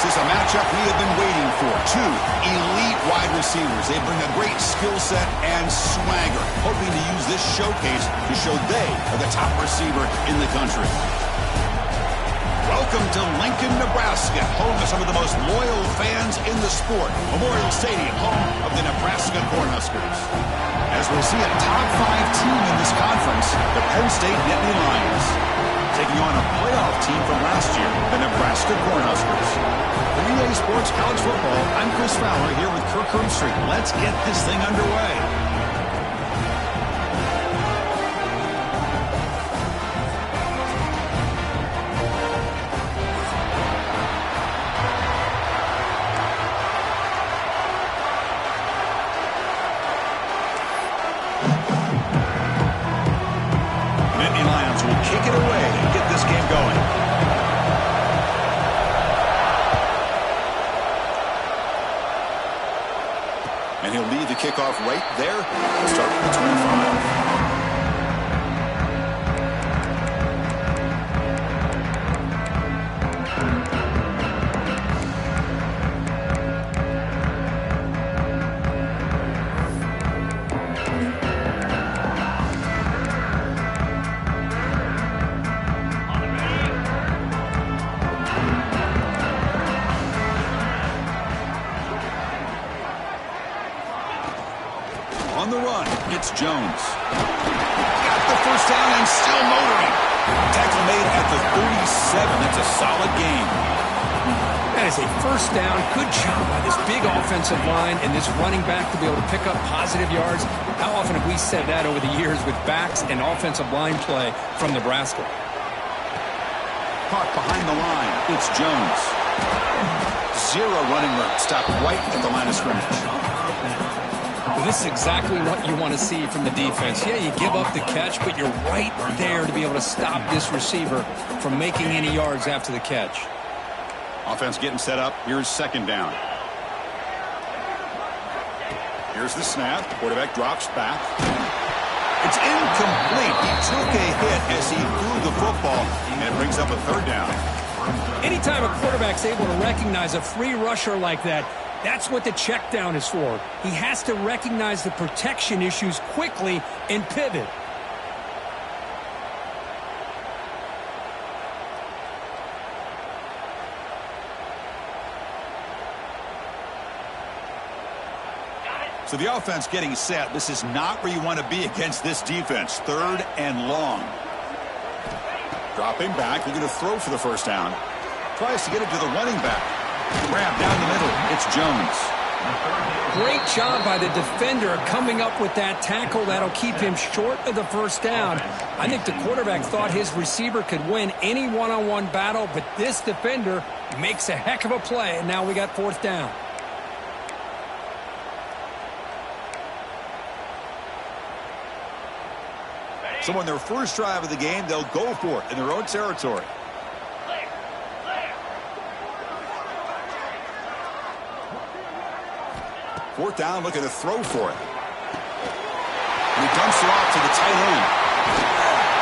This is a matchup we have been waiting for. Two elite wide receivers. They bring a great skill set and swagger, hoping to use this showcase to show they are the top receiver in the country. Welcome to Lincoln, Nebraska, home to some of the most loyal fans in the sport. Memorial Stadium, home of the Nebraska Cornhuskers. As we see a top 5 team in this conference, the Penn State Nittany Lions, taking on a playoff team from last year, the Nebraska Cornhuskers. For EA Sports College Football, I'm Chris Fowler here with Kirk Herbstreit. Let's get this thing underway. And he'll lead the kickoff right there, starting at the 25. On the run, it's Jones. Got the first down and still motoring. Tackle made at the 37. That's a solid gain. That is a first down. Good job by this big offensive line and this running back to be able to pick up positive yards. How often have we said that over the years with backs and offensive line play from Nebraska? Caught behind the line. It's Jones. Zero running room. Stopped right at the line of scrimmage. This is exactly what you want to see from the defense. Yeah, you give up the catch, but you're right there to be able to stop this receiver from making any yards after the catch. Offense getting set up. Here's second down. Here's the snap. Quarterback drops back. It's incomplete. He took a hit as he threw the football, and it brings up a third down. Anytime a quarterback's able to recognize a free rusher like that, that's what the check down is for. He has to recognize the protection issues quickly and pivot. So the offense getting set. This is not where you want to be against this defense. Third and long. Dropping back, looking to throw for the first down. Tries to get it to the running back. Grab down the middle. It's Jones. Great job by the defender coming up with that tackle that'll keep him short of the first down. I think the quarterback thought his receiver could win any one-on-one battle, but this defender makes a heck of a play, and now we got fourth down. So on their first drive of the game, they'll go for it in their own territory. Fourth down, looking to throw for it. And he dumps it off to the tight end.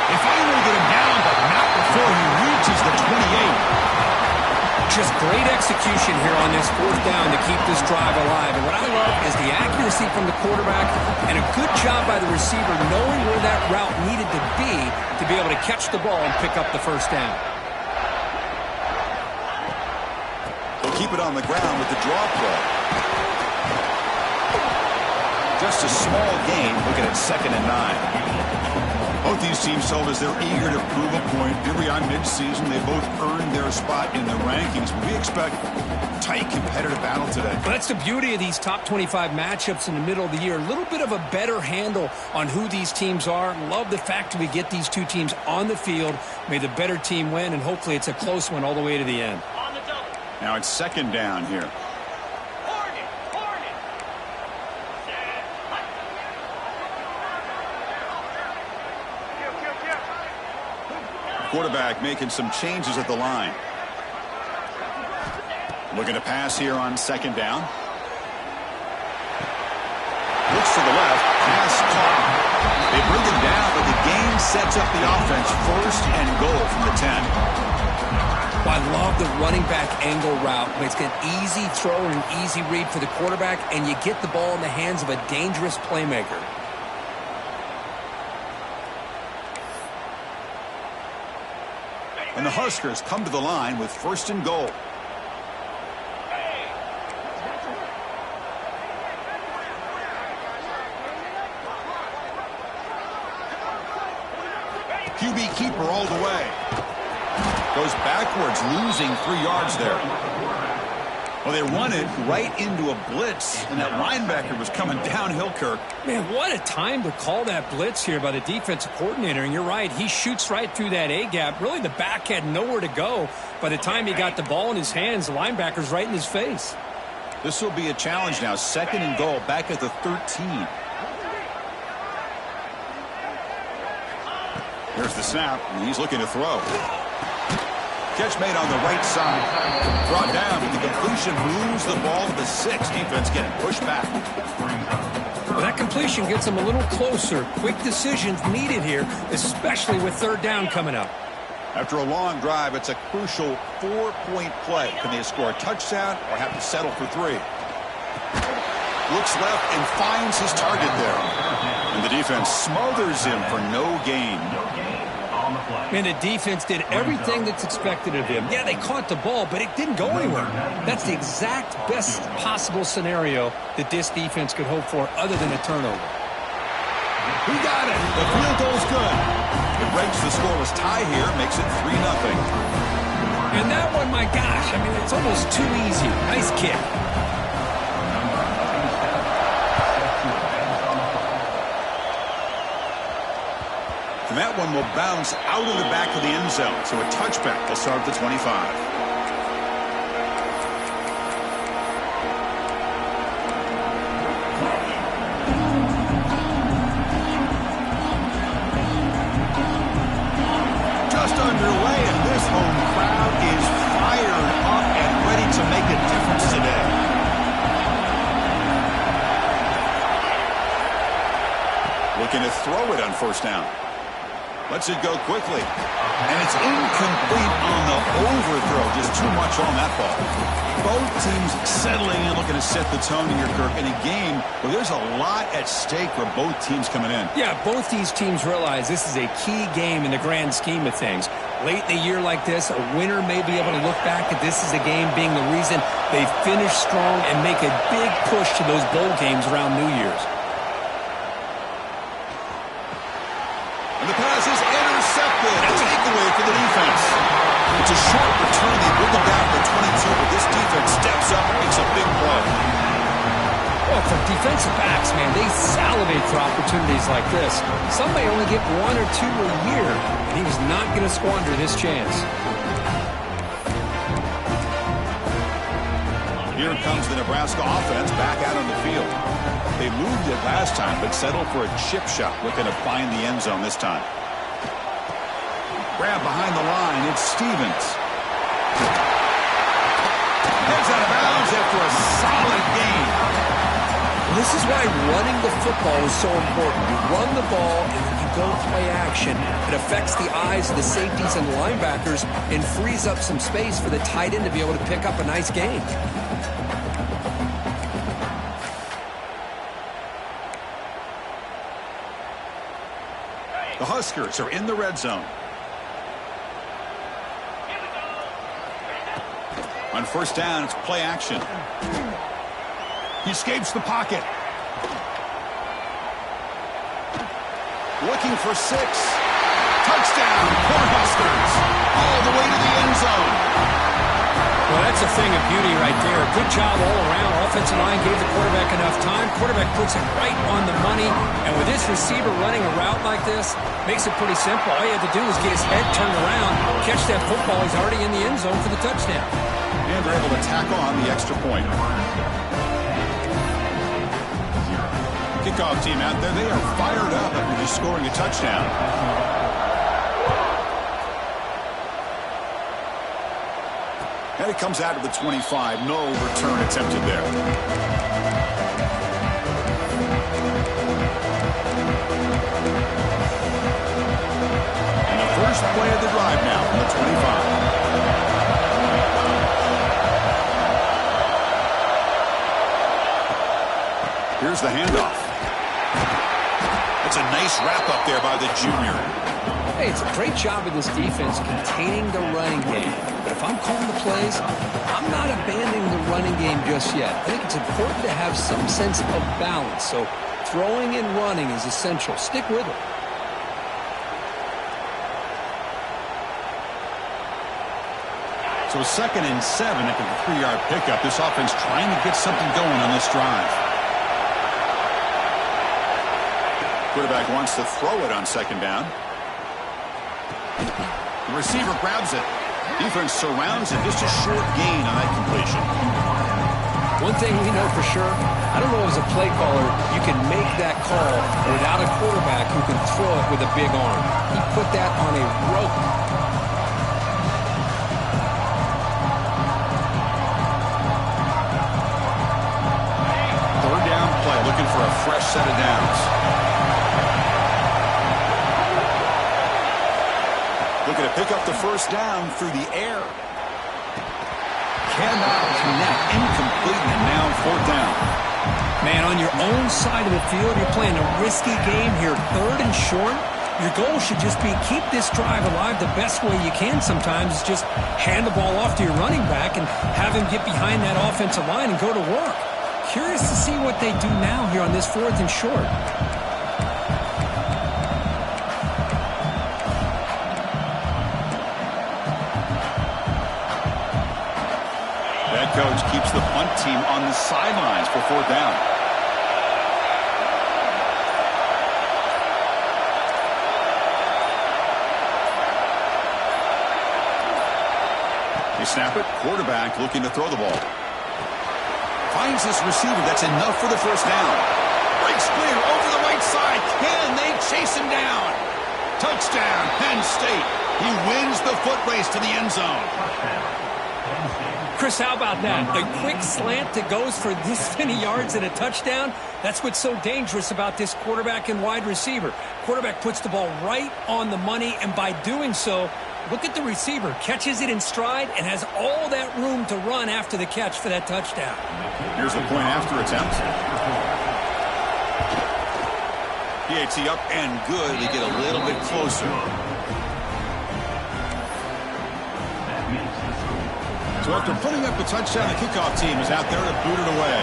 They finally get him down, but not before he reaches the 28. Just great execution here on this fourth down to keep this drive alive. And what I love is the accuracy from the quarterback and a good job by the receiver knowing where that route needed to be able to catch the ball and pick up the first down. They'll keep it on the ground with the draw play. Just a small gain, looking at 2nd and 9. Both these teams told us they're eager to prove a point. Here we are mid-season. They both earned their spot in the rankings. But we expect tight, competitive battle today. Well, that's the beauty of these top 25 matchups in the middle of the year. A little bit of a better handle on who these teams are. Love the fact that we get these two teams on the field. May the better team win, and hopefully it's a close one all the way to the end. Now it's 2nd down here. Quarterback making some changes at the line. Looking to pass here on 2nd down. Looks to the left. Pass caught. They bring him down, but the gain sets up the offense. 1st and goal from the 10. Well, I love the running back angle route. It's an easy throw and an easy read for the quarterback, and you get the ball in the hands of a dangerous playmaker. And the Huskers come to the line with 1st and goal. QB keeper all the way. Goes backwards, losing 3 yards there. Well, they run it right into a blitz, and that linebacker was coming downhill, Kirk. Man, what a time to call that blitz here by the defensive coordinator. And you're right, he shoots right through that A-gap. Really, the back had nowhere to go. By the time he got the ball in his hands, the linebacker's right in his face. This will be a challenge now. 2nd and goal, back at the 13. Here's the snap, and he's looking to throw. Catch made on the right side. Brought down, but the completion moves the ball to the 6. Defense getting pushed back. Well, that completion gets them a little closer. Quick decisions needed here, especially with 3rd down coming up. After a long drive, it's a crucial 4-point play. Can they score a touchdown or have to settle for 3? Looks left and finds his target there. And the defense smothers him for no gain. Man, the defense did everything that's expected of him. Yeah, they caught the ball, but it didn't go anywhere. That's the exact best possible scenario that this defense could hope for other than a turnover. He got it. The field goal's good. It breaks the scoreless tie here, makes it 3-0. And that one, my gosh, I mean, it's almost too easy. Nice kick. And that one will bounce out of the back of the end zone. So a touchback will start at the 25. Just underway, and this home crowd is fired up and ready to make a difference today. Looking to throw it on 1st down. Lets it go quickly. And it's incomplete on the overthrow. Just too much on that ball. Both teams settling in, looking to set the tone here, Kirk, in a game where there's a lot at stake for both teams coming in. Yeah, both these teams realize this is a key game in the grand scheme of things. Late in a year like this, a winner may be able to look back at this as a game being the reason they finish strong and make a big push to those bowl games around New Year's. And the pass is intercepted. A takeaway for the defense. It's a short return. They bring them down to 22, but this defense steps up and makes a big play. Well, for defensive backs, man, they salivate for opportunities like this. Some may only get 1 or 2 a year, and he was not going to squander this chance. Here comes the Nebraska offense back out on the field. They moved it last time, but settled for a chip shot, looking to find the end zone this time. Grab behind the line, it's Stevens. Heads out of bounds after a solid gain. This is why running the football is so important. You run the ball and then you go play action. It affects the eyes of the safeties and linebackers and frees up some space for the tight end to be able to pick up a nice gain. The Huskers are in the red zone. On 1st down, it's play action. He escapes the pocket. Looking for 6. Touchdown, Cornhuskers. All the way to the end zone. Well, that's a thing of beauty right there. Good job all around. Offensive line gave the quarterback enough time. Quarterback puts it right on the money. And with this receiver running a route like this, makes it pretty simple. All you have to do is get his head turned around, catch that football. He's already in the end zone for the touchdown. And they're able to tack on the extra point. Kickoff team out there, they are fired up after just scoring a touchdown. And it comes out of the 25. No return attempted there. And the first play of the drive now from the 25. Here's the handoff. It's a nice wrap-up there by the junior. Hey, it's a great job of this defense containing the running game. But if I'm calling the plays, I'm not abandoning the running game just yet. I think it's important to have some sense of balance. So throwing and running is essential. Stick with it. So 2nd and 7 after the 3-yard pickup. This offense trying to get something going on this drive. Quarterback wants to throw it on 2nd down. The receiver grabs it. Defense surrounds it. Just a short gain on that completion. One thing we know for sure, I don't know as a play caller, you can make that call without a quarterback who can throw it with a big arm. He put that on a rope. Looking for a fresh set of downs. Looking to pick up the 1st down through the air. Cannot connect. Incomplete, and now 4th down. Man, on your own side of the field, you're playing a risky game here. 3rd and short. Your goal should just be keep this drive alive the best way you can sometimes. Is just hand the ball off to your running back and have him get behind that offensive line and go to work. Curious to see what they do now here on this 4th and short. Head coach keeps the punt team on the sidelines for 4th down. They snap it. Quarterback looking to throw the ball. Finds this receiver. That's enough for the 1st down. Breaks clear over the right side. Can they chase him down? Touchdown, Penn State. He wins the foot race to the end zone. Chris, how about that? A quick slant that goes for this many yards and a touchdown. That's what's so dangerous about this quarterback and wide receiver. Quarterback puts the ball right on the money, and by doing so, look at the receiver. Catches it in stride and has all that room to run after the catch for that touchdown. Here's the point after attempt. PAT up and good. They get a little bit closer. So after putting up a touchdown, the kickoff team is out there to boot it away.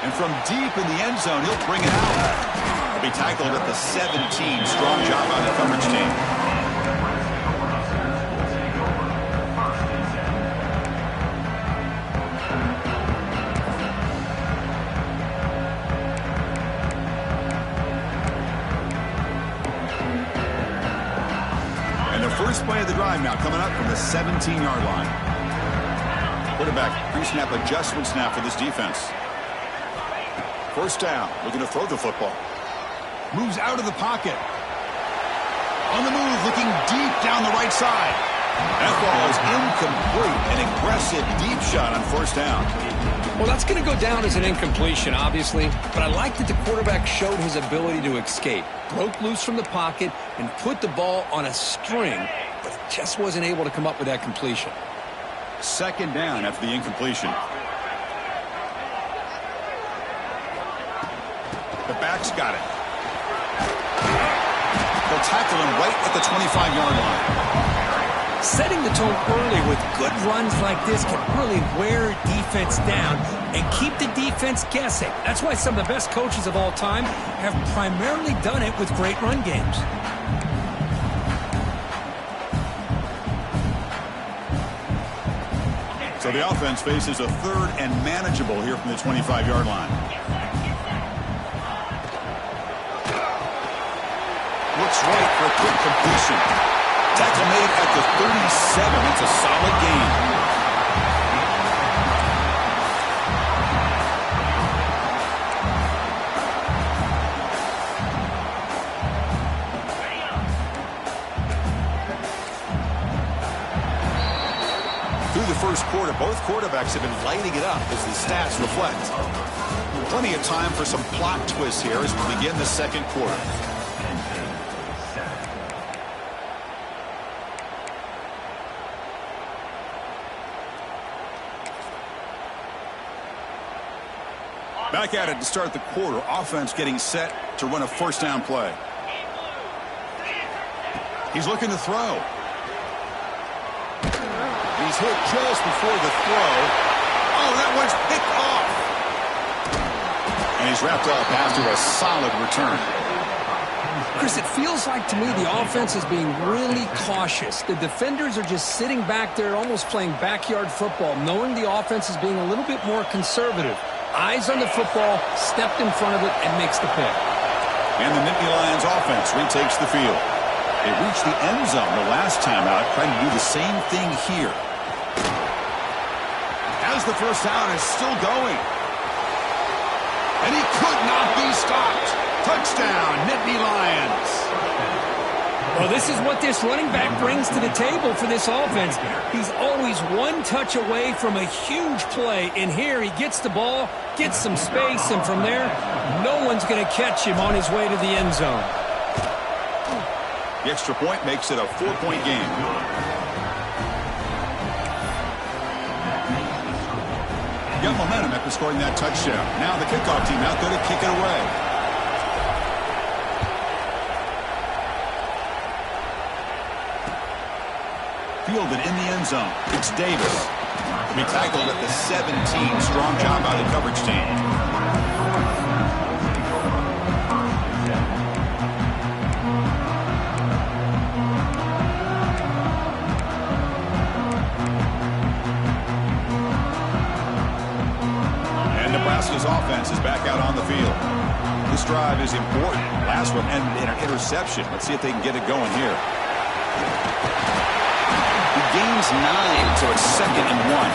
And from deep in the end zone, he'll bring it out. He'll be tackled at the 17. Strong job by the coverage team. And the first play of the drive now coming up from the 17-yard line. Quarterback pre-snap adjustment snap for this defense. 1st down, looking to throw the football. Moves out of the pocket. On the move, looking deep down the right side. That ball is incomplete. An aggressive deep shot on 1st down. Well, that's going to go down as an incompletion, obviously. But I like that the quarterback showed his ability to escape. Broke loose from the pocket and put the ball on a string, but just wasn't able to come up with that completion. 2nd down after the incompletion. The back's got it. They'll tackle him right at the 25-yard line. Setting the tone early with good runs like this can really wear defense down and keep the defense guessing. That's why some of the best coaches of all time have primarily done it with great run games. So the offense faces a 3rd and manageable here from the 25-yard line. Looks right for a quick completion. Tackle made at the 37. It's a solid gain. Through the first quarter, both quarterbacks have been lighting it up as the stats reflect. Plenty of time for some plot twists here as we begin the 2nd quarter. Back at it to start the quarter. Offense getting set to run a first down play. He's looking to throw. He's hit just before the throw. Oh, that one's picked off. And he's wrapped up after a solid return. Chris, it feels like to me the offense is being really cautious. The defenders are just sitting back there almost playing backyard football, knowing the offense is being a little bit more conservative. Eyes on the football, stepped in front of it, and makes the pick. And the Nittany Lions offense retakes the field. They reached the end zone the last time out, trying to do the same thing here. As the first down is still going. And he could not be stopped. Touchdown, Nittany Lions. Well, this is what this running back brings to the table for this offense. He's always one touch away from a huge play. And here he gets the ball, gets some space, and from there, no one's going to catch him on his way to the end zone. The extra point makes it a 4-point game. Got momentum after scoring that touchdown. Now the kickoff team out there to kick it away. Fielded in the end zone. It's Davis. He tackled at the 17. Strong job by the coverage team. And Nebraska's offense is back out on the field. This drive is important. Last one ended in an interception. Let's see if they can get it going here. Gains 9, so it's 2nd and 1.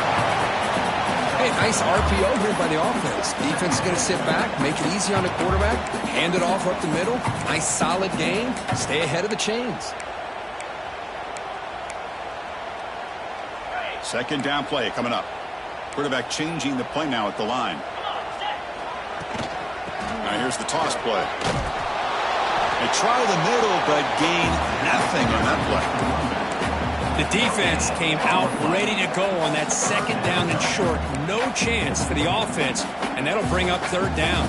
Hey, nice RPO here by the offense. Defense is going to sit back, make it easy on the quarterback, hand it off up the middle. Nice solid game. Stay ahead of the chains. Second down play coming up. Quarterback changing the play now at the line. Now here's the toss play. They try the middle, but gain nothing on that play. The defense came out ready to go on that second down and short. No chance for the offense, and that'll bring up third down.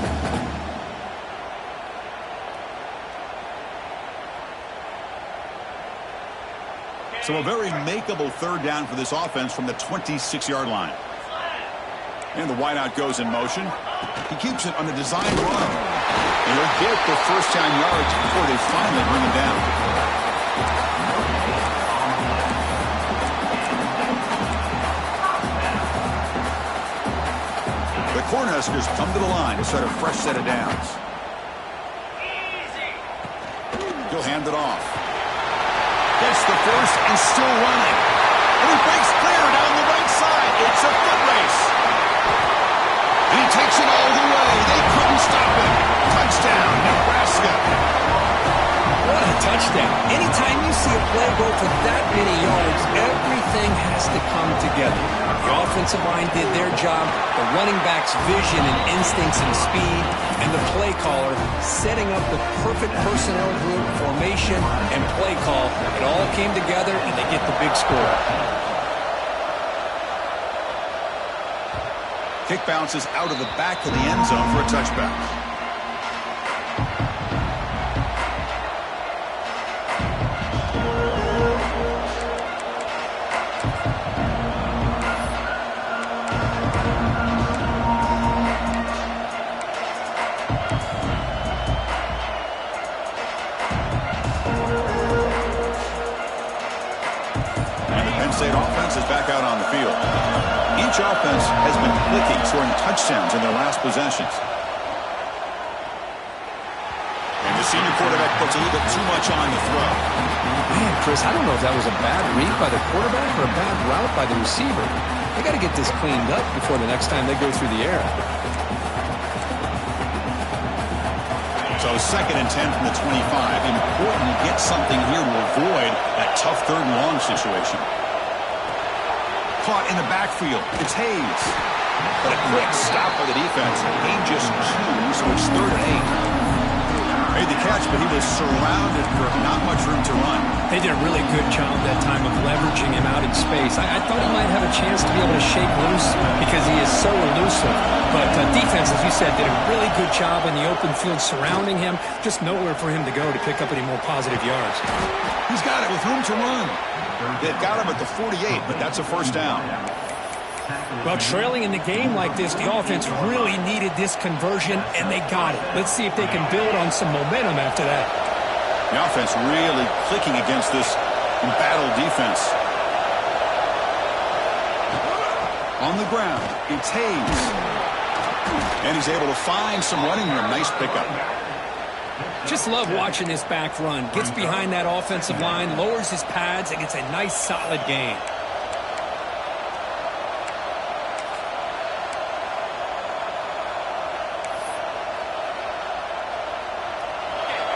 So a very makeable third down for this offense from the 26-yard line. And the wideout goes in motion. He keeps it on the design run. And he'll get the first down yards before they finally bring him down. Cornhuskers come to the line to start a fresh set of downs. He'll hand it off. Gets the first and still running. And he breaks clear down the right side. It's a foot race. And he takes it all the way. They couldn't stop him. Touchdown, Nebraska. What a touchdown. Anytime you see a play go for that many yards, everything has to come together. The offensive line did their job, the running back's vision and instincts and speed, and the play caller setting up the perfect personnel group, formation, and play call. It all came together, and they get the big score. Kick bounces out of the back of the end zone for a touchback. Each offense has been clicking, scoring touchdowns in their last possessions. And the senior quarterback puts a little bit too much on the throw. Man, Chris, I don't know if that was a bad read by the quarterback or a bad route by the receiver. They got to get this cleaned up before the next time they go through the air. So 2nd and 10 from the 25. Important to get something here to avoid that tough third and long situation. Caught in the backfield. It's Hayes. But a quick stop by the defense. Gain just 2, so it's 3rd and 8. Made the catch, but he was surrounded for not much room to run. They did a really good job that time of leveraging him out in space. I thought he might have a chance to be able to shake loose because he is so elusive. But defense, as you said, did a really good job in the open field surrounding him. Just nowhere for him to go to pick up any more positive yards. He's got it with room to run. They've got him at the 48, but that's a first down. Well, trailing in the game like this, the offense really needed this conversion, and they got it. Let's see if they can build on some momentum after that. The offense really clicking against this embattled defense. On the ground, it's Hayes. And he's able to find some running room. Nice pickup. Just love watching this back run. Gets behind that offensive line, lowers his pads, and gets a nice, solid gain.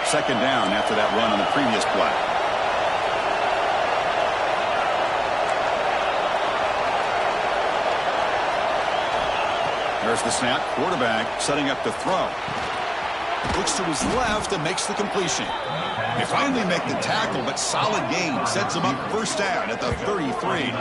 Second down after that run on the previous play. There's the snap. Quarterback setting up to throw. Looks to his left and makes the completion. They finally make the tackle, but solid gain sets him up first down at the 33.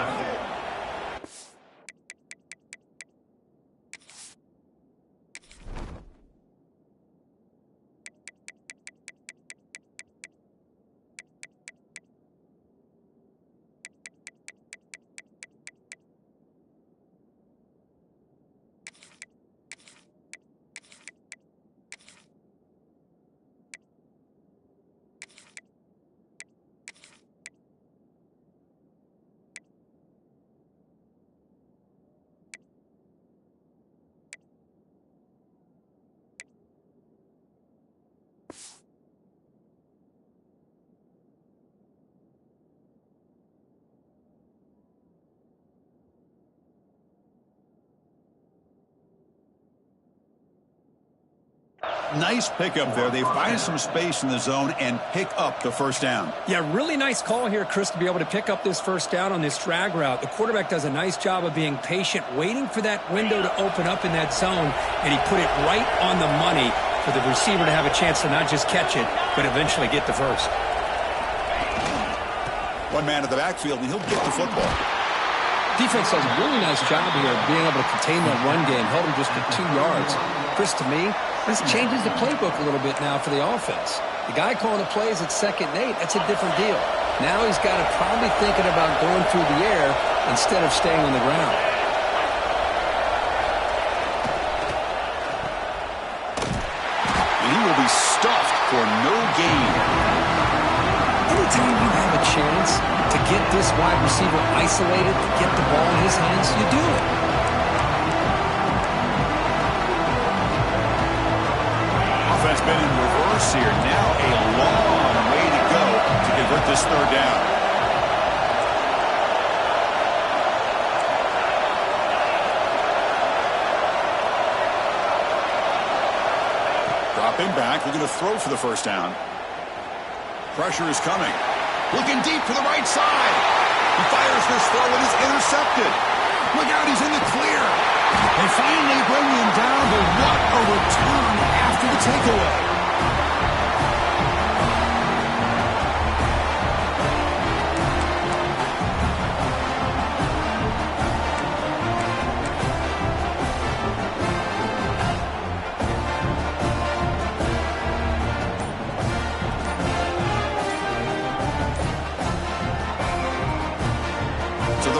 Nice pickup there. They find some space in the zone and pick up the first down. Yeah, really nice call here, Chris, to be able to pick up this first down on this drag route. The quarterback does a nice job of being patient, waiting for that window to open up in that zone, and he put it right on the money for the receiver to have a chance to not just catch it, but eventually get the first. One man at the backfield, and he'll get the football. Defense does a really nice job here of being able to contain that run game, held him just for 2 yards. Chris, to me, this changes the playbook a little bit now for the offense. The guy calling the plays at 2nd and 8, that's a different deal. Now he's got to probably thinking about going through the air instead of staying on the ground. And he will be stuffed for no gain. Anytime you have a chance to get this wide receiver isolated, to get the ball in his hands, you do it. Offense been in reverse here. Now a long way to go to convert this third down. Dropping back, looking to throw for the first down. Pressure is coming. Looking deep for the right side. He fires this throw and is intercepted. Look out, he's in the clear. They finally bring him down, but what a return after the takeaway.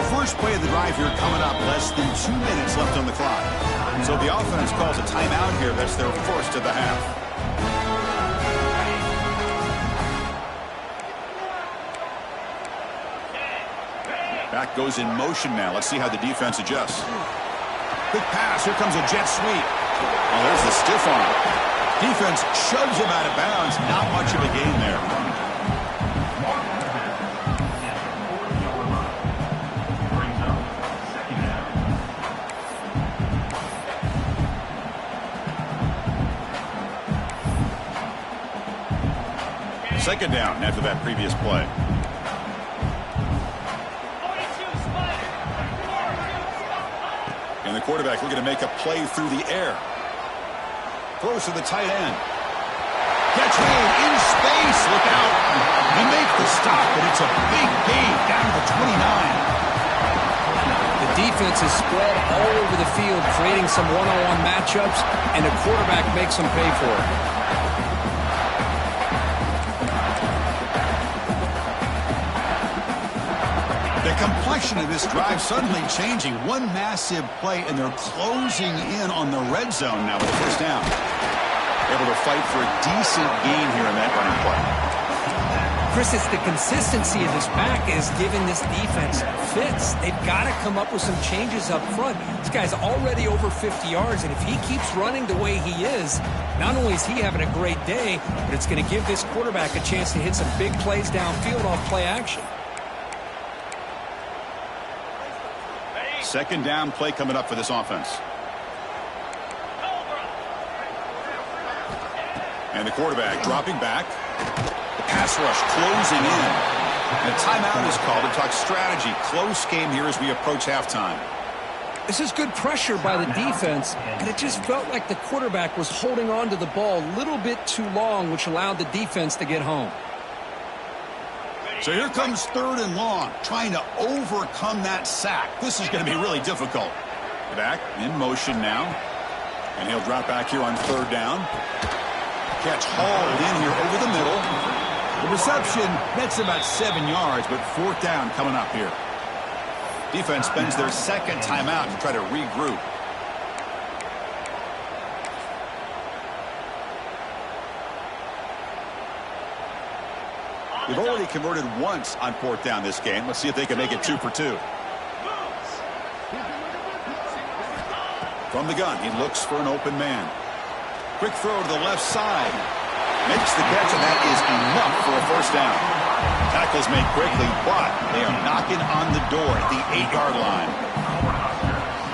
First play of the drive here coming up, less than 2 minutes left on the clock. So the offense calls a timeout here. That's their first of the half. Back goes in motion now. Let's see how the defense adjusts. Quick pass. Here comes a jet sweep. Oh, there's the stiff arm. Defense shoves him out of bounds. Not much of a gain there. Second down after that previous play. And the quarterback looking to make a play through the air. Throws to the tight end. Gets made in space. Look out. He makes the stop, and it's a big gain down to the 29. The defense is spread all over the field, creating some one-on-one matchups, and the quarterback makes them pay for it. The complexion of this drive suddenly changing. One massive play, and they're closing in on the red zone now with the first down. Able to fight for a decent gain here in that running play. Chris, it's the consistency of this back is giving this defense fits. They've got to come up with some changes up front. This guy's already over 50 yards, and if he keeps running the way he is, not only is he having a great day, but it's going to give this quarterback a chance to hit some big plays downfield off play action. Second down play coming up for this offense. And the quarterback dropping back. The pass rush closing in. And a timeout is called to talk strategy. Close game here as we approach halftime. This is good pressure by the defense, and it just felt like the quarterback was holding on to the ball a little bit too long, which allowed the defense to get home. So here comes third and long, trying to overcome that sack. This is going to be really difficult. Back in motion now. And he'll drop back here on third down. Catch hauled in here over the middle. The reception, that's about 7 yards, but fourth down coming up here. Defense spends their second timeout to try to regroup. They've already converted once on fourth down this game. Let's see if they can make it 2 for 2. From the gun, he looks for an open man. Quick throw to the left side. Makes the catch, and that is enough for a first down. Tackles made quickly, but they are knocking on the door at the 8-yard line.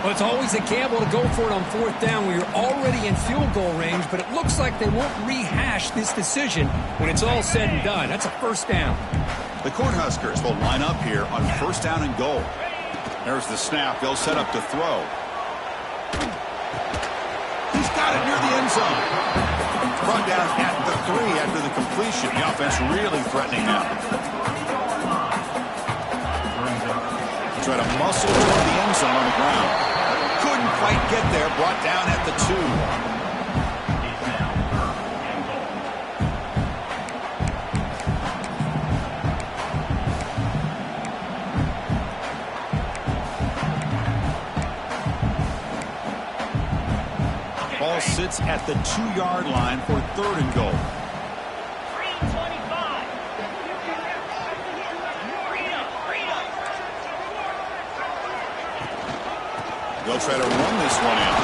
Well, it's always a gamble to go for it on fourth down when you're already in field goal range, but it looks like they won't rehash this decision when it's all said and done. That's a first down. The Cornhuskers will line up here on first down and goal. There's the snap. They'll set up to throw. He's got it near the end zone. Brought down at the 3 after the completion. The offense really threatening now. Try to muscle toward the end zone on the ground. Couldn't quite get there. Brought down at the 2. Ball sits at the 2-yard line for third and goal. They'll try to run this one in.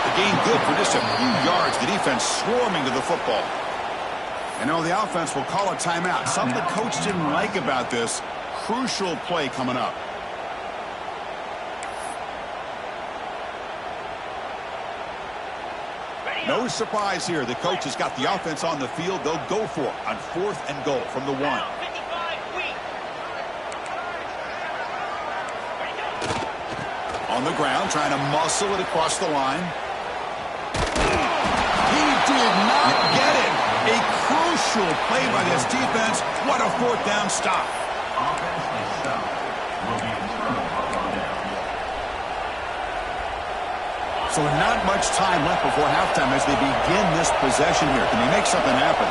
The gain good for just a few yards. The defense swarming to the football. And now the offense will call a timeout. Something the coach didn't like about this. Crucial play coming up. No surprise here. The coach has got the offense on the field. They'll go for it on fourth and goal from the 1. On the ground, trying to muscle it across the line. He did not get it. A crucial play by this defense. What a fourth down stop. So not much time left before halftime as they begin this possession here. Can they make something happen?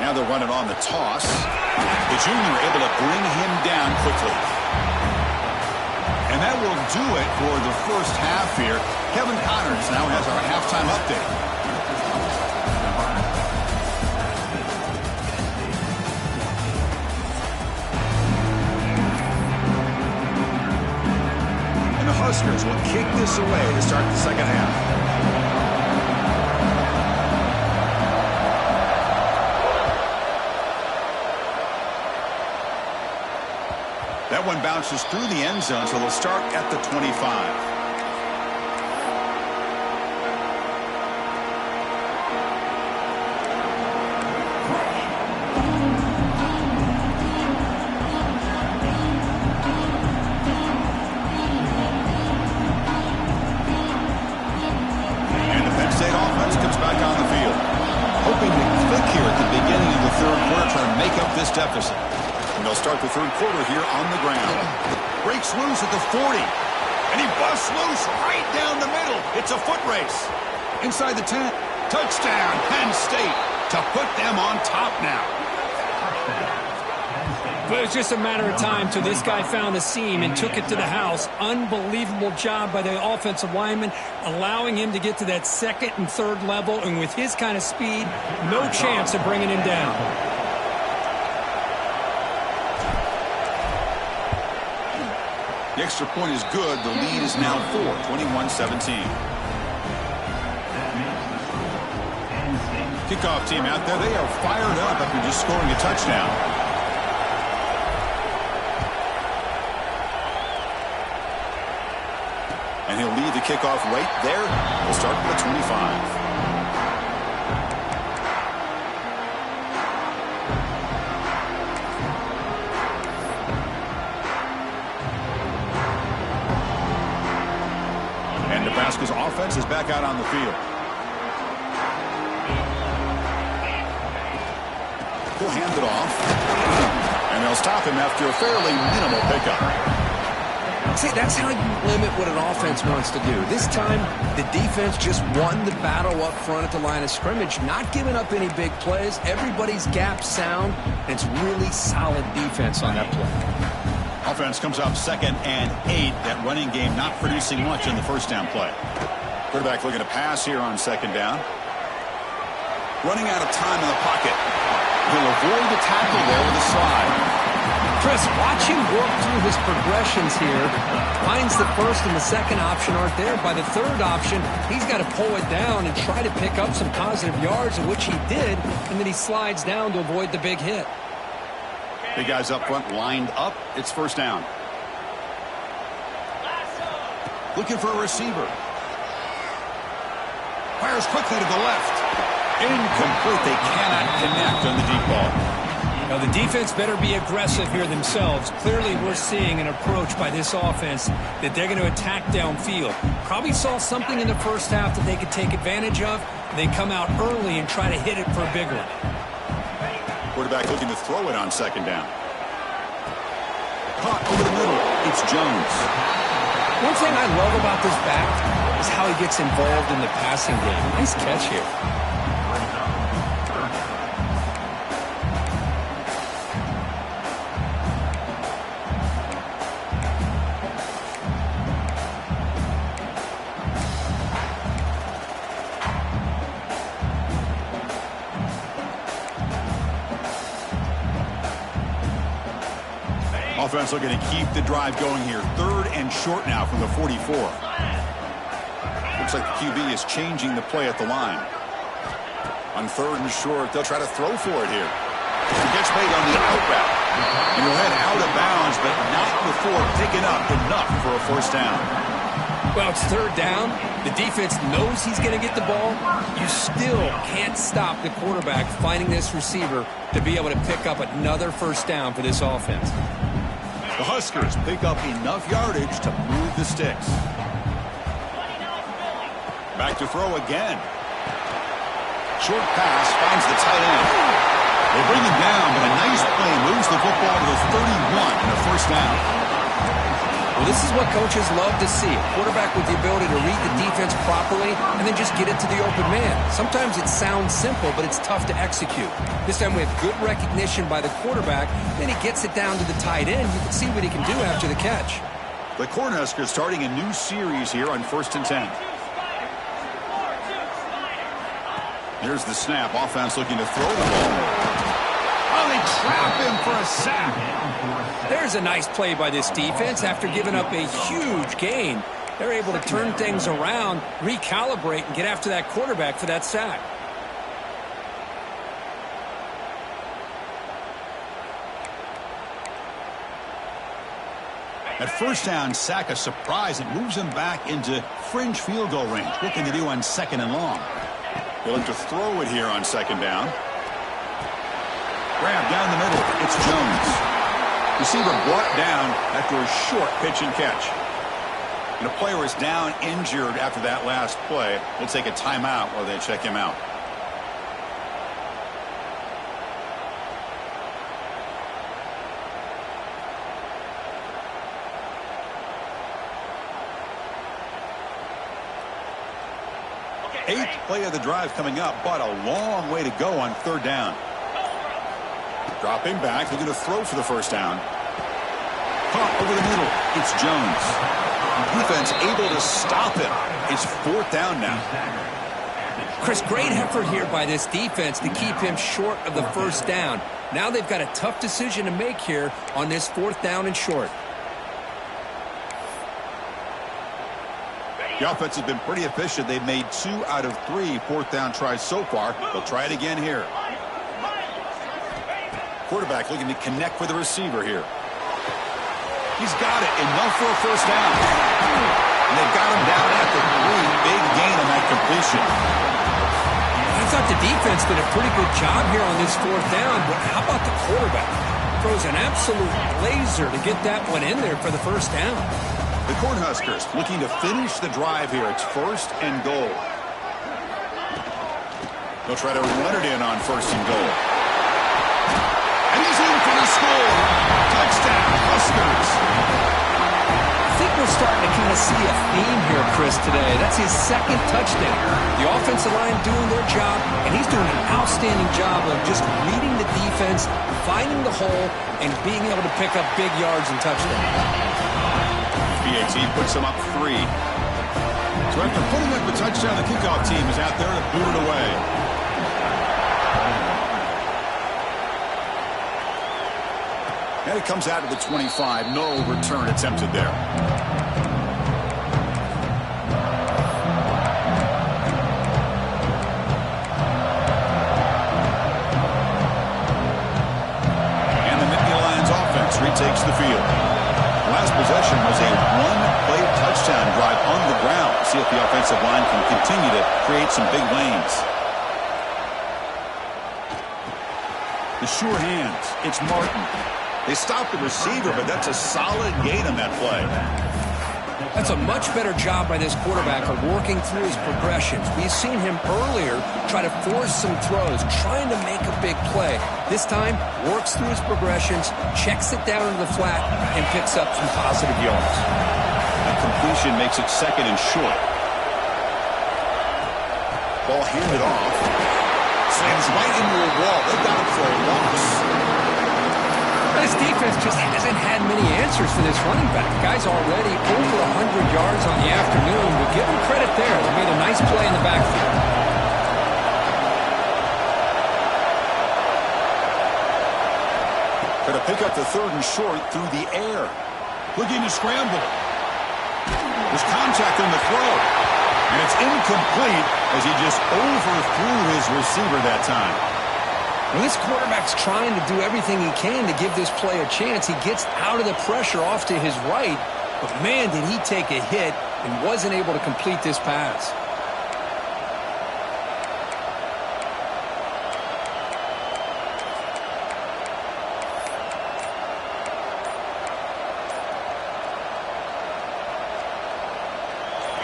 Now they're running on the toss. The junior able to bring him down quickly. And that will do it for the first half here. Kevin Connors now has our halftime update. Huskers will kick this away to start the second half. That one bounces through the end zone, so they'll start at the 25. make up this deficit. And they'll start the third quarter here on the ground. Breaks loose at the 40. And he busts loose right down the middle. It's a foot race. Inside the 10. Touchdown, Penn State, to put them on top now. But it was just a matter of time till this guy found a seam and took it to the house. Unbelievable job by the offensive lineman, allowing him to get to that second and third level. And with his kind of speed, no chance of bringing him down. The extra point is good. The lead is now 4, 21-17. Kickoff team out there. They are fired up after just scoring a touchdown. And he'll lead the kickoff right there. We'll start with the 25. And Nebraska's offense is back out on the field. He'll hand it off. And they'll stop him after a fairly minimal pickup. See, that's how you limit what an offense wants to do. This time, the defense just won the battle up front at the line of scrimmage, not giving up any big plays. Everybody's gap sound, and it's really solid defense on that play. Offense comes up 2nd and 8. That running game not producing much in the first down play. Quarterback looking to pass here on 2nd down. Running out of time in the pocket. He'll avoid the tackle there with a slide. Chris, watch him work through his progressions here. Finds the first and the second option aren't there. By the third option, he's got to pull it down and try to pick up some positive yards, of which he did, and then he slides down to avoid the big hit. Big guys up front lined up. It's first down. Looking for a receiver. Fires quickly to the left. Incomplete. They cannot connect on the deep ball. Now, the defense better be aggressive here themselves. Clearly, we're seeing an approach by this offense that they're going to attack downfield. Probably saw something in the first half that they could take advantage of. They come out early and try to hit it for a big one. Quarterback looking to throw it on 2nd down. Caught over the middle. It's Jones. One thing I love about this back is how he gets involved in the passing game. Nice catch here. Offense looking to keep the drive going here. 3rd and short now from the 44. Looks like the QB is changing the play at the line. On 3rd and short, they'll try to throw for it here. He gets made on the out route. And he'll head out of bounds, but not before picking up enough for a first down. Well, it's 3rd down. The defense knows he's going to get the ball. You still can't stop the quarterback finding this receiver to be able to pick up another first down for this offense. The Huskers pick up enough yardage to move the sticks. Back to throw again. Short pass finds the tight end. They bring him down, but a nice play moves the football to the 31 and a first down. Well, this is what coaches love to see. A quarterback with the ability to read the defense properly and then just get it to the open man. Sometimes it sounds simple, but it's tough to execute. This time we have good recognition by the quarterback. Then he gets it down to the tight end. You can see what he can do after the catch. The Cornhuskers starting a new series here on 1st and 10. Here's the snap. Offense looking to throw the ball. Oh, they trap him for a sack. There's a nice play by this defense. After giving up a huge gain, they're able to turn things around, recalibrate, and get after that quarterback for that sack. At first down, sack a surprise. It moves him back into fringe field goal range. What can they do on 2nd and long? They'll look to throw it here on 2nd down. Grab down the middle. It's Jones. Receiver brought down after a short pitch and catch. And a player is down injured after that last play. They'll take a timeout while they check him out. 8th play of the drive coming up, but a long way to go on 3rd down. Dropping back, looking to throw for the first down. Caught over the middle. It's Jones. Defense able to stop him. It's 4th down now. Chris, great effort here by this defense to keep him short of the first down. Now they've got a tough decision to make here on this 4th down and short. The offense has been pretty efficient. They've made 2 out of 3 4th down tries so far. They'll try it again here. Quarterback looking to connect with the receiver here. He's got it. Enough for a first down. And they've got him down at the 3. Big gain on that completion. I thought the defense did a pretty good job here on this 4th down, but how about the quarterback? Throws an absolute laser to get that one in there for the first down. The Cornhuskers looking to finish the drive here. It's 1st and goal. They'll try to run it in on 1st and goal. And he's in for the score. Touchdown, Huskers. I think we're starting to kind of see a theme here, Chris, today. That's his 2nd touchdown. The offensive line doing their job, and he's doing an outstanding job of just reading the defense, finding the hole, and being able to pick up big yards and touchdowns. PAT puts them up 3. So after putting up a touchdown, the kickoff team is out there to boot it away. And it comes out of the 25. No return attempted there. And the Nittany Lions offense retakes the field. Last possession was a 1-play touchdown drive on the ground. See if the offensive line can continue to create some big lanes. The sure hands. It's Martin. They stopped the receiver, but that's a solid gain on that play. That's a much better job by this quarterback of working through his progressions. We've seen him earlier try to force some throws, trying to make a big play. This time, works through his progressions, checks it down into the flat, and picks up some positive yards. A completion makes it 2nd and short. Ball handed off. Slams right into a wall. They got him for a loss. This defense just hasn't had many answers for this running back. Guy's already over 100 yards on the afternoon. We'll give him credit there. They made a nice play in the backfield. Going to pick up the 3rd and short through the air. Looking to scramble. There's contact on the throw. And it's incomplete as he just overthrew his receiver that time. Well, this quarterback's trying to do everything he can to give this play a chance. He gets out of the pressure off to his right, but man, did he take a hit and wasn't able to complete this pass.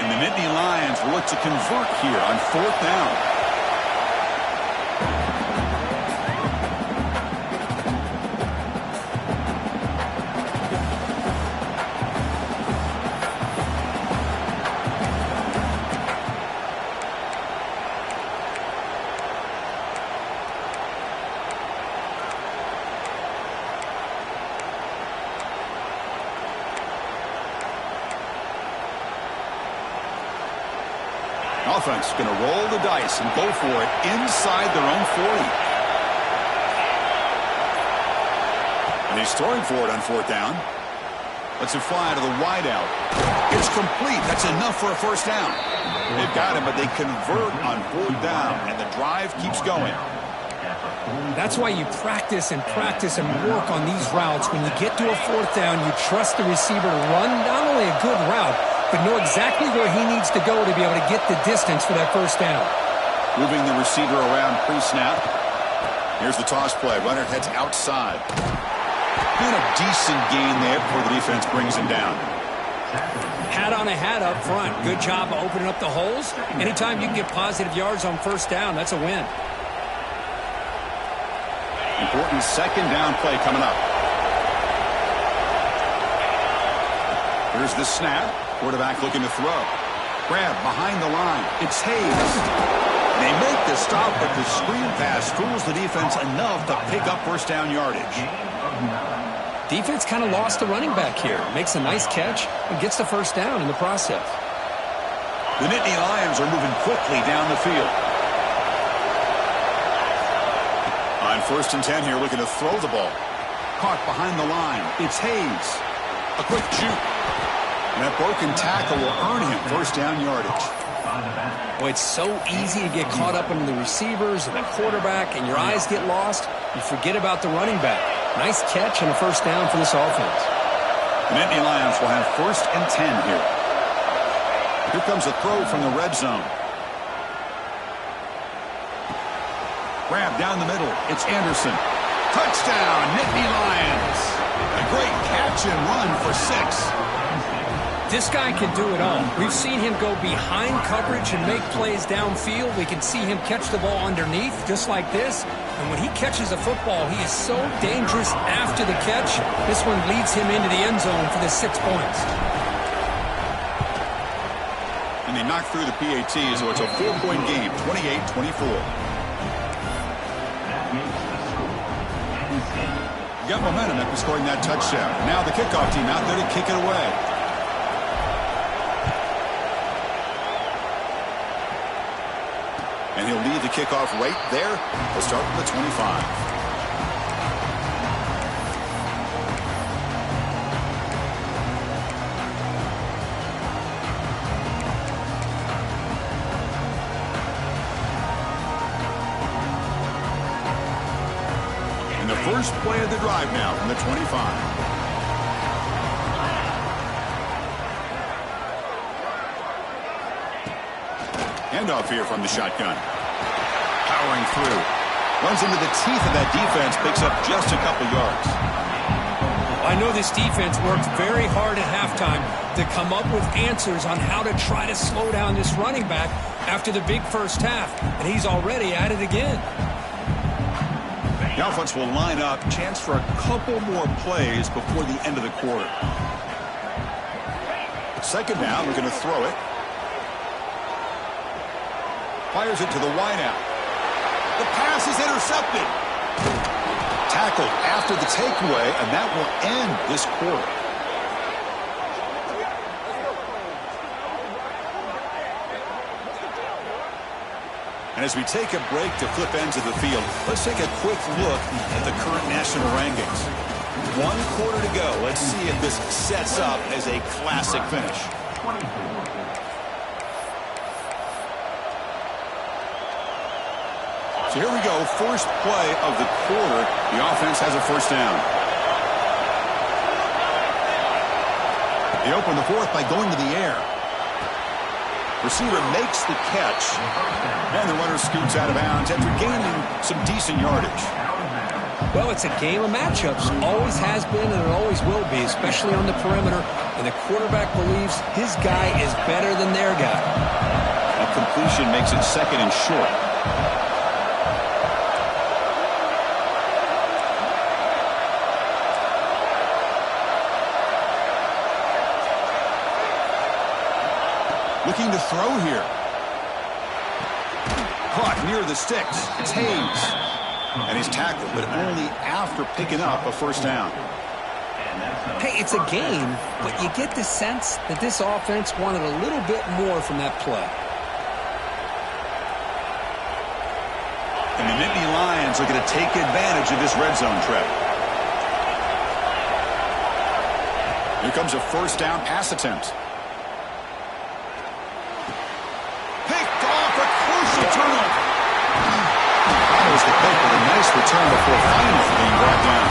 And the Nittany Lions will look to convert here on 4th down. Offense going to roll the dice and go for it inside their own 40. And he's throwing for it on 4th down. Lets it fly to the wideout. It's complete. That's enough for a first down. They've got him, but they convert on 4th down, and the drive keeps going. That's why you practice and work on these routes. When you get to a 4th down, you trust the receiver to run not only a good route, but know exactly where he needs to go to be able to get the distance for that first down. Moving the receiver around pre-snap. Here's the toss play. Runner heads outside. And a decent gain there before the defense brings him down. Hat on a hat up front. Good job of opening up the holes. Anytime you can get positive yards on first down, that's a win. Important 2nd down play coming up. Here's the snap. Quarterback looking to throw. Grab behind the line. It's Hayes. They make the stop, but the screen pass fools the defense enough to pick up first down yardage. Defense kind of lost the running back here. Makes a nice catch and gets the first down in the process. The Nittany Lions are moving quickly down the field. On 1st and 10 here, looking to throw the ball. Caught behind the line. It's Hayes. A quick juke. And that broken tackle will earn him first down yardage. Boy, it's so easy to get caught up in the receivers and the quarterback, and your eyes get lost. You forget about the running back. Nice catch and a first down for this offense. The Nittany Lions will have 1st and 10 here. Here comes a throw from the red zone. Grab down the middle. It's Anderson. Touchdown, Nittany Lions. A great catch and run for 6. This guy can do it all. We've seen him go behind coverage and make plays downfield. We can see him catch the ball underneath, just like this. And when he catches a football, he is so dangerous after the catch. This one leads him into the end zone for the 6 points. And they knock through the PAT, so it's a 4-point game, 28-24. Got momentum after scoring that touchdown. Now the kickoff team out there to kick it away. And he'll lead the kickoff right there. He'll start with the 25. First play of the drive now from the 25. Handoff here from the shotgun. Powering through. Runs into the teeth of that defense, picks up just a couple yards. I know this defense worked very hard at halftime to come up with answers on how to try to slow down this running back after the big first half, and he's already at it again. The offense will line up. Chance for a couple more plays before the end of the quarter. Second down, we're going to throw it. Fires it to the wideout. The pass is intercepted. Tackled after the takeaway, and that will end this quarter. And as we take a break to flip ends of the field, let's take a quick look at the current national rankings. 1 quarter to go. Let's see if this sets up as a classic finish. So here we go. First play of the quarter. The offense has a first down. They open the fourth by going to the air. Receiver makes the catch, and the runner scoots out of bounds after gaining some decent yardage. Well, it's a game of matchups. Always has been, and it always will be, especially on the perimeter. And the quarterback believes his guy is better than their guy. A completion makes it 2nd and short. Looking to throw here. Caught near the sticks. It's Hayes. And he's tackled, but only after picking up a first down. Hey, it's a game, but you get the sense that this offense wanted a little bit more from that play. And the Nittany Lions are going to take advantage of this red zone trap. Here comes a first down pass attempt. Turnover. That was the pick with a nice return before finally being brought down.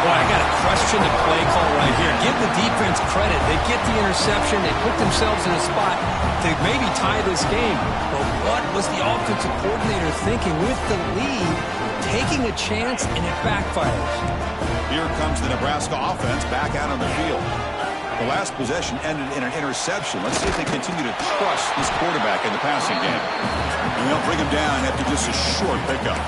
Boy, I got to question the play call right here. Give the defense credit. They get the interception. They put themselves in a spot to maybe tie this game. But what was the offensive coordinator thinking with the lead, taking a chance, and it backfires? Here comes the Nebraska offense back out on the field. The last possession ended in an interception. Let's see if they continue to trust this quarterback in the passing game. And they'll bring him down after just a short pickup.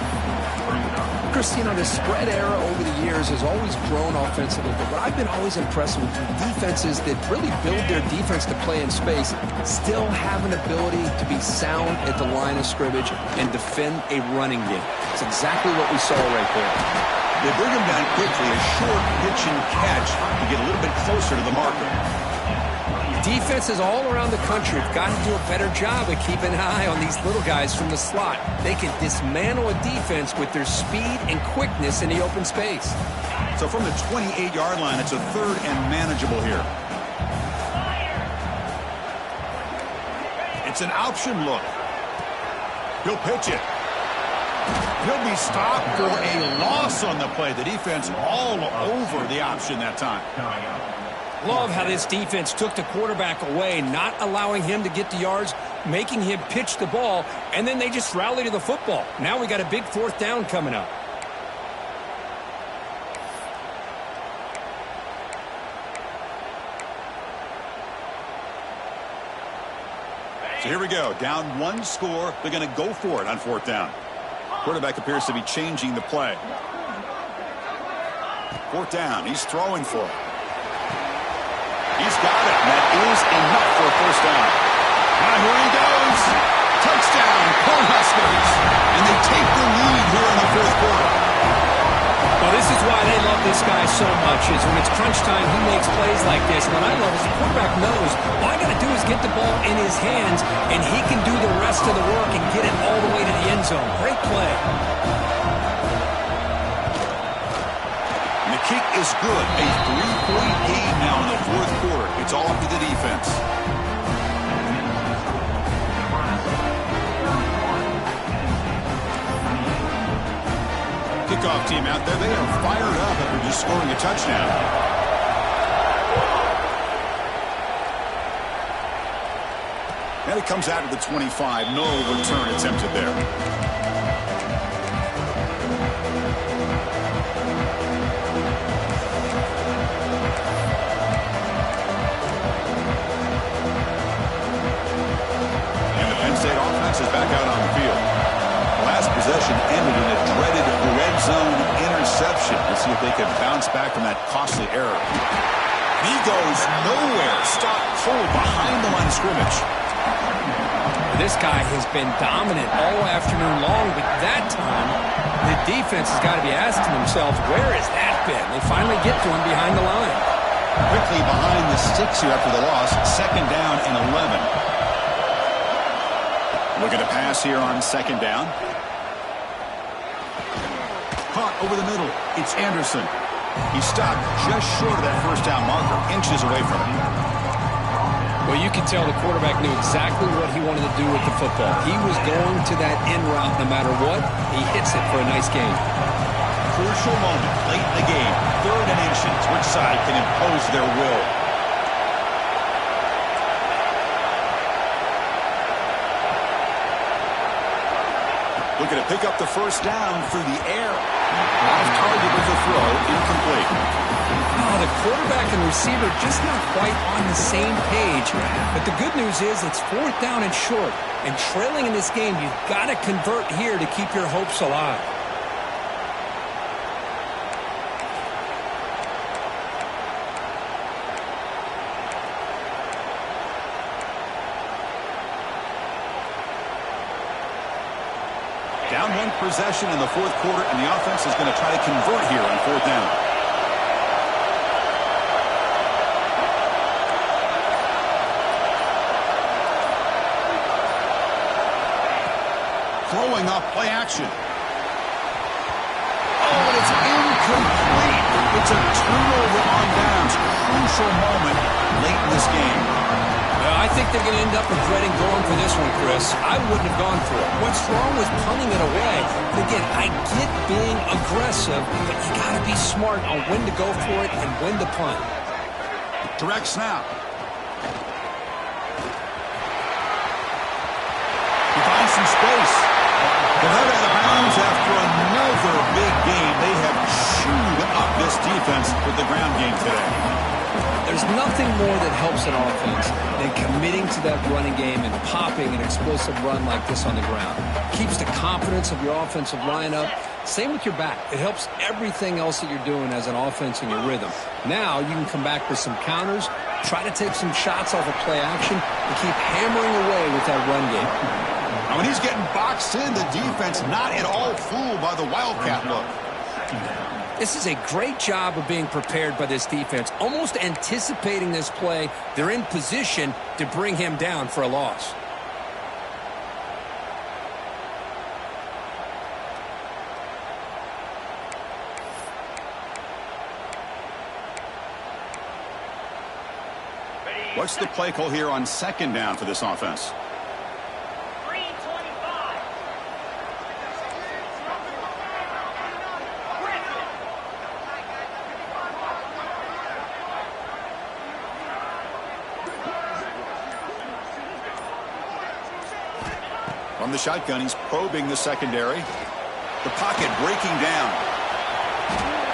Christine, this spread era over the years has always grown offensively, but what I've been always impressed with defenses that really build their defense to play in space still have an ability to be sound at the line of scrimmage and defend a running game. It's exactly what we saw right there. They bring him down quickly, a short pitch and catch to get a little bit closer to the marker. Defenses all around the country have got to do a better job of keeping an eye on these little guys from the slot. They can dismantle a defense with their speed and quickness in the open space. So from the 28-yard line, it's a 3rd and manageable here. It's an option look. He'll pitch it. He'll be stopped for a loss on the play. The defense all over the option that time. Love how this defense took the quarterback away, not allowing him to get the yards, making him pitch the ball, and then they just rally to the football. Now we got a big 4th down coming up. So here we go. Down 1 score. They're going to go for it on 4th down. Quarterback appears to be changing the play. 4th down. He's throwing for it. He's got it, and that is enough for a 1st down. Now here he goes. Touchdown, Cornhuskers. And they take the lead here in the 4th quarter. Well, this is why they love this guy so much, is when it's crunch time, he makes plays like this. What I love is the quarterback knows all I got to do is get the ball in his hands, and he can do the rest of the work and get it all the way to the end zone. Great play. The kick is good. A 3-point game now in the 4th quarter. It's all up to the defense. Kickoff team out there. They are fired up after just scoring a touchdown. And it comes out of the 25. No return attempted there. Is back out on the field. Last possession ended in a dreaded red zone interception. Let's see if they can bounce back from that costly error. He goes nowhere. Stop cold behind the line of scrimmage. This guy has been dominant all afternoon long, but that time the defense has got to be asking themselves, where has that been? They finally get to him behind the line. Quickly behind the sticks here after the loss. 2nd down and 11. Look at a pass here on 2nd down. Caught over the middle. It's Anderson. He stopped just short of that 1st down marker, inches away from it. Well, you can tell the quarterback knew exactly what he wanted to do with the football. He was going to that end route no matter what. He hits it for a nice gain. Crucial moment late in the game. 3rd and inches. Which side can impose their will? Looking to pick up the 1st down through the air. Off target with the throw, incomplete. Oh, the quarterback and receiver just not quite on the same page. But the good news is it's 4th down and short. And trailing in this game, you've got to convert here to keep your hopes alive. Down 1 possession in the 4th quarter, and the offense is going to try to convert here on 4th down. Throwing off play action. Oh, and it's incomplete. It's a turnover on downs. Crucial moment late in this game. I think they're going to end up regretting going for this one, Chris. I wouldn't have gone for it. What's wrong with punting it away? And again, I get being aggressive, but you got to be smart on when to go for it and when to punt. Direct snap. He finds some space. But out of bounds after another big game. They have chewed up this defense with the ground game today. There's nothing more that helps an offense than committing to that running game and popping an explosive run like this on the ground. Keeps the confidence of your offensive lineup. Same with your back. It helps everything else that you're doing as an offense in your rhythm. Now you can come back with some counters, try to take some shots off of play action, and keep hammering away with that run game. Now when he's getting boxed in, the defense not at all fooled by the Wildcat look. This is a great job of being prepared by this defense, almost anticipating this play. They're in position to bring him down for a loss. What's the play call here on second down for this offense? From the shotgun, he's probing the secondary. The pocket breaking down.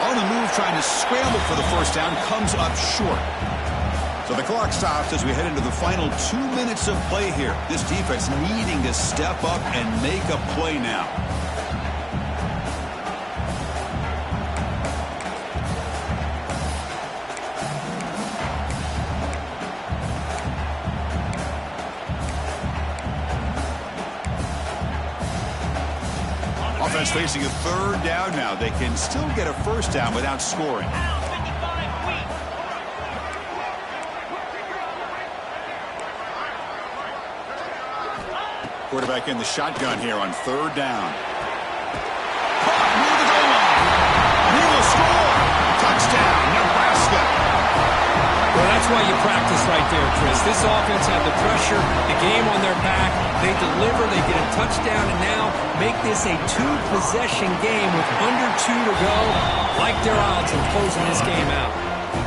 On the move, trying to scramble for the first down, comes up short. So the clock stops as we head into the final 2 minutes of play here. This defense needing to step up and make a play now. Offense facing a third down now. They can still get a first down without scoring. Quarterback in the shotgun here on third down. Caught near the goal line. And he will score. Touchdown, Nebraska. Well, that's why you practice right there, Chris. This offense had the pressure, the game on their back. They deliver, they get a touchdown, and now make this a two-possession game with under 2 to go. Like their odds of closing this game out.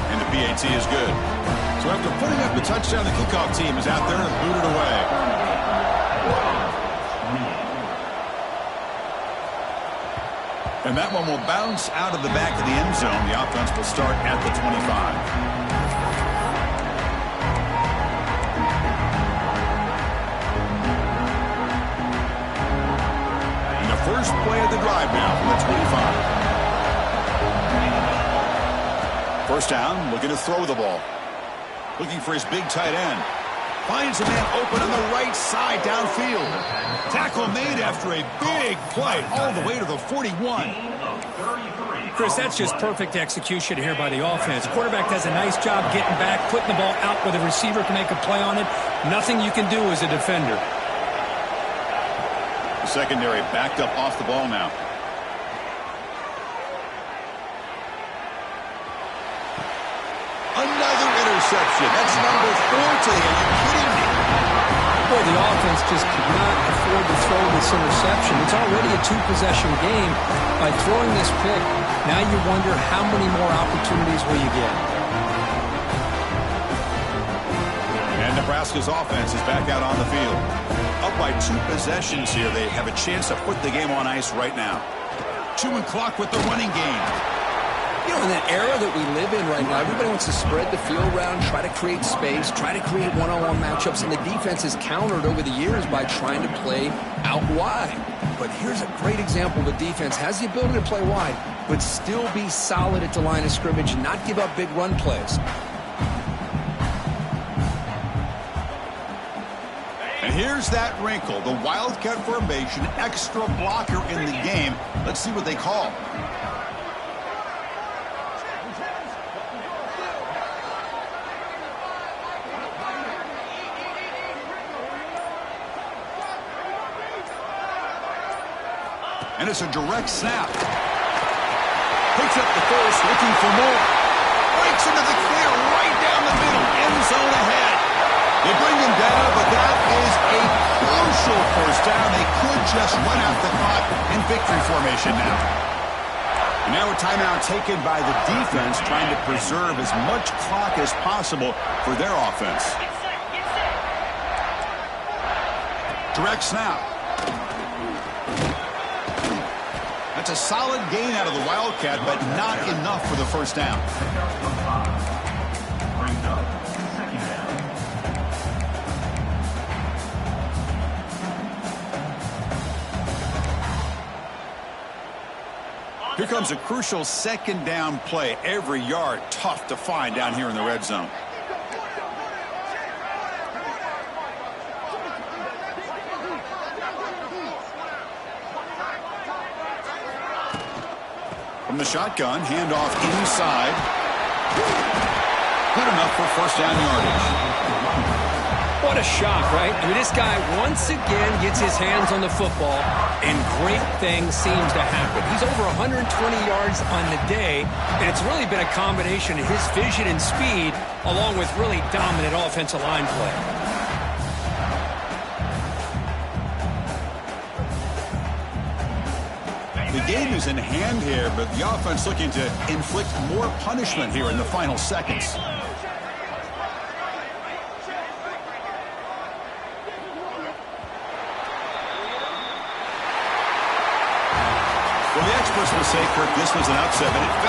And the PAT is good. So after putting up the touchdown, the kickoff team is out there to boot it away. And that one will bounce out of the back of the end zone. The offense will start at the 25. And the first play of the drive now from the 25. First down, looking to throw the ball. Looking for his big tight end. Finds a man open on the right side downfield. Tackle made after a big play all the way to the 41. Chris, that's just perfect execution here by the offense. Quarterback does a nice job getting back, putting the ball out where the receiver can make a play on it. Nothing you can do as a defender. The secondary backed up off the ball now. Another interception. That's number 4 today. Are you kidding me? Boy, the offense just could not afford to throw this interception. It's already a two-possession game. By throwing this pick, now you wonder how many more opportunities will you get. And Nebraska's offense is back out on the field. Up by 2 possessions here. They have a chance to put the game on ice right now. Chewing clock with the running game. You know, in that era that we live in right now, everybody wants to spread the field around, try to create space, try to create one-on-one matchups, and the defense has countered over the years by trying to play out wide. But here's a great example. The defense has the ability to play wide, but still be solid at the line of scrimmage and not give up big run plays. And here's that wrinkle, the Wildcat formation, extra blocker in the game. Let's see what they call. And it's a direct snap. Picks up the first, looking for more. Breaks into the clear, right down the middle, end zone ahead. They bring him down, but that is a crucial first down. They could just run out the clock in victory formation now. And now a timeout taken by the defense, trying to preserve as much clock as possible for their offense. Direct snap. That's a solid gain out of the Wildcat, but not enough for the first down. Here comes a crucial second down play. Every yard tough to find down here in the red zone. From the shotgun, handoff inside. Good enough for first down yardage. What a shock, right? I mean, this guy once again gets his hands on the football, and great things seem to happen. He's over 120 yards on the day, and it's really been a combination of his vision and speed, along with really dominant offensive line play. The game is in hand here, but the offense looking to inflict more punishment here in the final seconds. Well, the experts will say, Kirk, this was an upset, but it felt